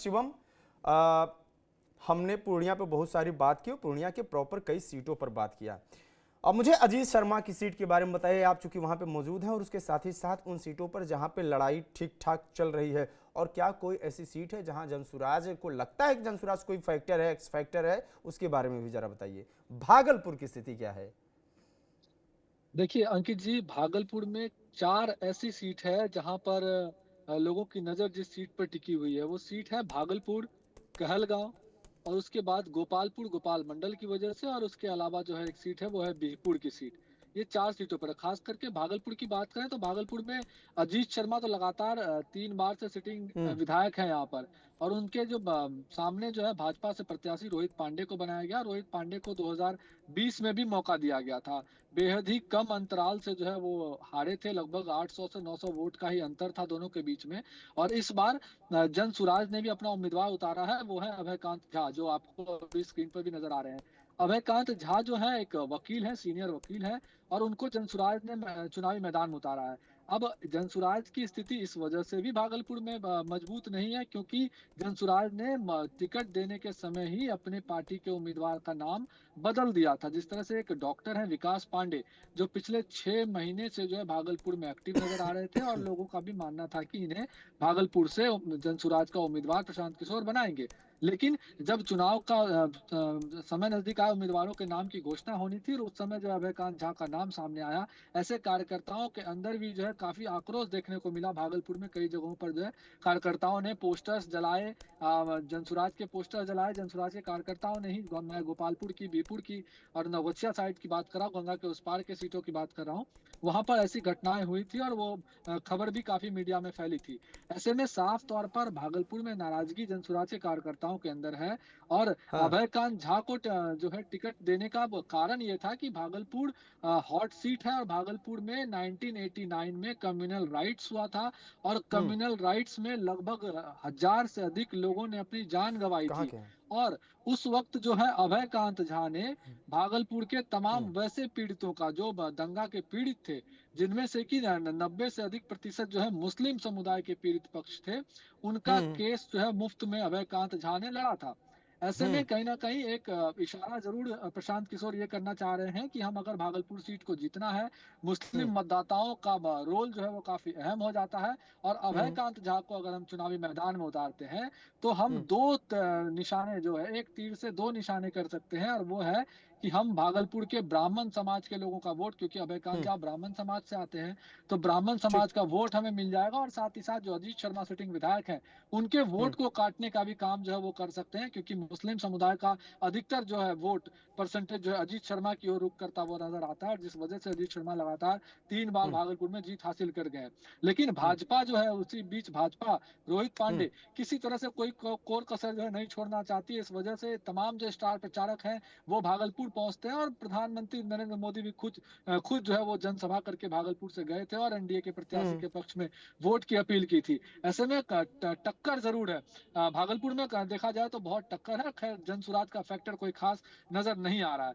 शिवम, अ, हमने पूर्णिया पे बहुत सारी बात की और पूर्णिया के प्रॉपर कई सीटों पर बात किया। अब मुझे अजीत शर्मा की सीट के बारे में बताइए, आप चूंकि वहां पे मौजूद हैं और उसके साथ ही साथ उन सीटों पर जहां पे लड़ाई ठीक ठाक चल रही है, और क्या कोई ऐसी सीट है जहां जनसुराज को लगता है कि जनसुराज कोई फैक्टर है, एक्स फैक्टर है, उसके बारे में भी जरा बताइए। भागलपुर की स्थिति क्या है? देखिए अंकित जी, भागलपुर में 4 ऐसी सीट है जहां पर लोगों की नजर जिस सीट पर टिकी हुई है वो सीट है भागलपुर, कहलगांव और उसके बाद गोपालपुर, गोपाल मंडल की वजह से, और उसके अलावा जो है एक सीट है वो है बिहपुर की सीट। ये 4 सीटों पर है। खास करके भागलपुर की बात करें तो भागलपुर में अजीत शर्मा तो लगातार 3 बार से सिटिंग हम्म। विधायक हैं यहाँ पर। और उनके जो सामने जो है भाजपा से प्रत्याशी रोहित पांडे को बनाया गया। रोहित पांडे को 2020 में भी मौका दिया गया था। बेहद ही कम अंतराल से जो है वो हारे थे, लगभग 800 से 900 वोट का ही अंतर था दोनों के बीच में। और इस बार जन सुराज ने भी अपना उम्मीदवार उतारा है, वो है अभयकांत झा, जो आपको अभी स्क्रीन पर भी नजर आ रहे हैं। अभयकांत झा जो है एक वकील है, सीनियर वकील है, और उनको जनसुराज ने चुनावी मैदान में उतारा है। अब जनसुराज की स्थिति इस वजह से भी भागलपुर में मजबूत नहीं है क्योंकि जनसुराज ने टिकट देने के समय ही अपने पार्टी के उम्मीदवार का नाम बदल दिया था। जिस तरह से एक डॉक्टर है विकास पांडे, जो पिछले 6 महीने से जो है भागलपुर में एक्टिव नजर आ रहे थे, और लोगों का भी मानना था कि इन्हें भागलपुर से जनसुराज का उम्मीदवार प्रशांत किशोर बनाएंगे। लेकिन जब चुनाव का समय नजदीक आया, उम्मीदवारों के नाम की घोषणा होनी थी, और उस समय जो अभयकांत झा का नाम सामने आया, ऐसे कार्यकर्ताओं के अंदर भी जो है काफी आक्रोश देखने को मिला। भागलपुर में कई जगहों पर जो है कार्यकर्ताओं ने पोस्टर्स जलाए, जनसुराज के पोस्टर जलाए। जनसुराज के कार्यकर्ताओं ने ही, मैं गोपालपुर की, बीपुर की और नवगछिया साइड की बात कर रहा हूँ, गंगा के उस पार के सीटों की बात कर रहा हूँ, वहां पर ऐसी घटनाएं हुई थी और वो खबर भी काफी मीडिया में फैली थी। ऐसे में साफ तौर पर भागलपुर में नाराजगी जनसुराज के कार्यकर्ताओं के अंदर है। और हाँ। अभयकांत झा को जो है टिकट देने का कारण ये था कि भागलपुर हॉट सीट है, और भागलपुर में 1989 में कम्युनल राइट्स हुआ था, और हम्म। कम्युनल राइट्स में लगभग 1000 से अधिक लोगों ने अपनी जान गंवाई कहाँ थी। के हैं? और उस वक्त जो है अभयकांत झा ने भागलपुर के तमाम हम्म। वैसे पीड़ितों का, जो दंगा के पीड़ित थे, जिनमें से कि 90 से अधिक प्रतिशत जो है मुस्लिम समुदाय के पीड़ित पक्ष थे, उनका हम्म। केस जो है मुफ्त में अभयकांत झा ने लड़ा था। ऐसे में हम्म। कहीं ना कहीं एक इशारा जरूर प्रशांत किशोर ये करना चाह रहे हैं कि हम अगर भागलपुर सीट को जीतना है, हम्म। मुस्लिम मतदाताओं का रोल जो है वो काफी अहम हो जाता है। और हम्म। अभयकांत झा को अगर हम चुनावी मैदान में उतारते हैं तो हम हम्म। दो निशाने जो है, एक तीर से दो निशाने कर सकते हैं, और वो है कि हम भागलपुर के ब्राह्मण समाज के लोगों का वोट, क्योंकि अभयकांत हम्म। झा ब्राह्मण समाज से आते हैं, तो ब्राह्मण ठीक। समाज का वोट हमें मिल जाएगा। और साथ ही साथ जो अजीत शर्मा सिटिंग विधायक हैं, उनके हम्म। वोट को काटने का भी काम जो है वो कर सकते हैं, क्योंकि मुस्लिम समुदाय का अधिकतर जो है वोट परसेंटेज जो है अजीत शर्मा की ओर रुख करता हुआ नजर आता है, जिस वजह से अजीत शर्मा लगातार 3 बार हम्म। भागलपुर में जीत हासिल कर गए हैं। लेकिन हम्म। भाजपा जो है, उसी बीच भाजपा रोहित हम्म। पांडे किसी तरह से कोई कोर कसर जो है नहीं छोड़ना चाहती है। इस वजह से तमाम जो स्टार प्रचारक हैं वो भागलपुर पहुंचते हैं, और प्रधानमंत्री नरेंद्र मोदी भी खुद जो है वो जनसभा करके भागलपुर से गए थे और एनडीए के प्रत्याशी हम्म। के पक्ष में वोट की अपील की थी। ऐसे में टक्कर जरूर है। भागलपुर में देखा जाए तो बहुत टक्कर है। खैर जनसुराज का फैक्टर कोई खास नजर नहीं आ रहा है।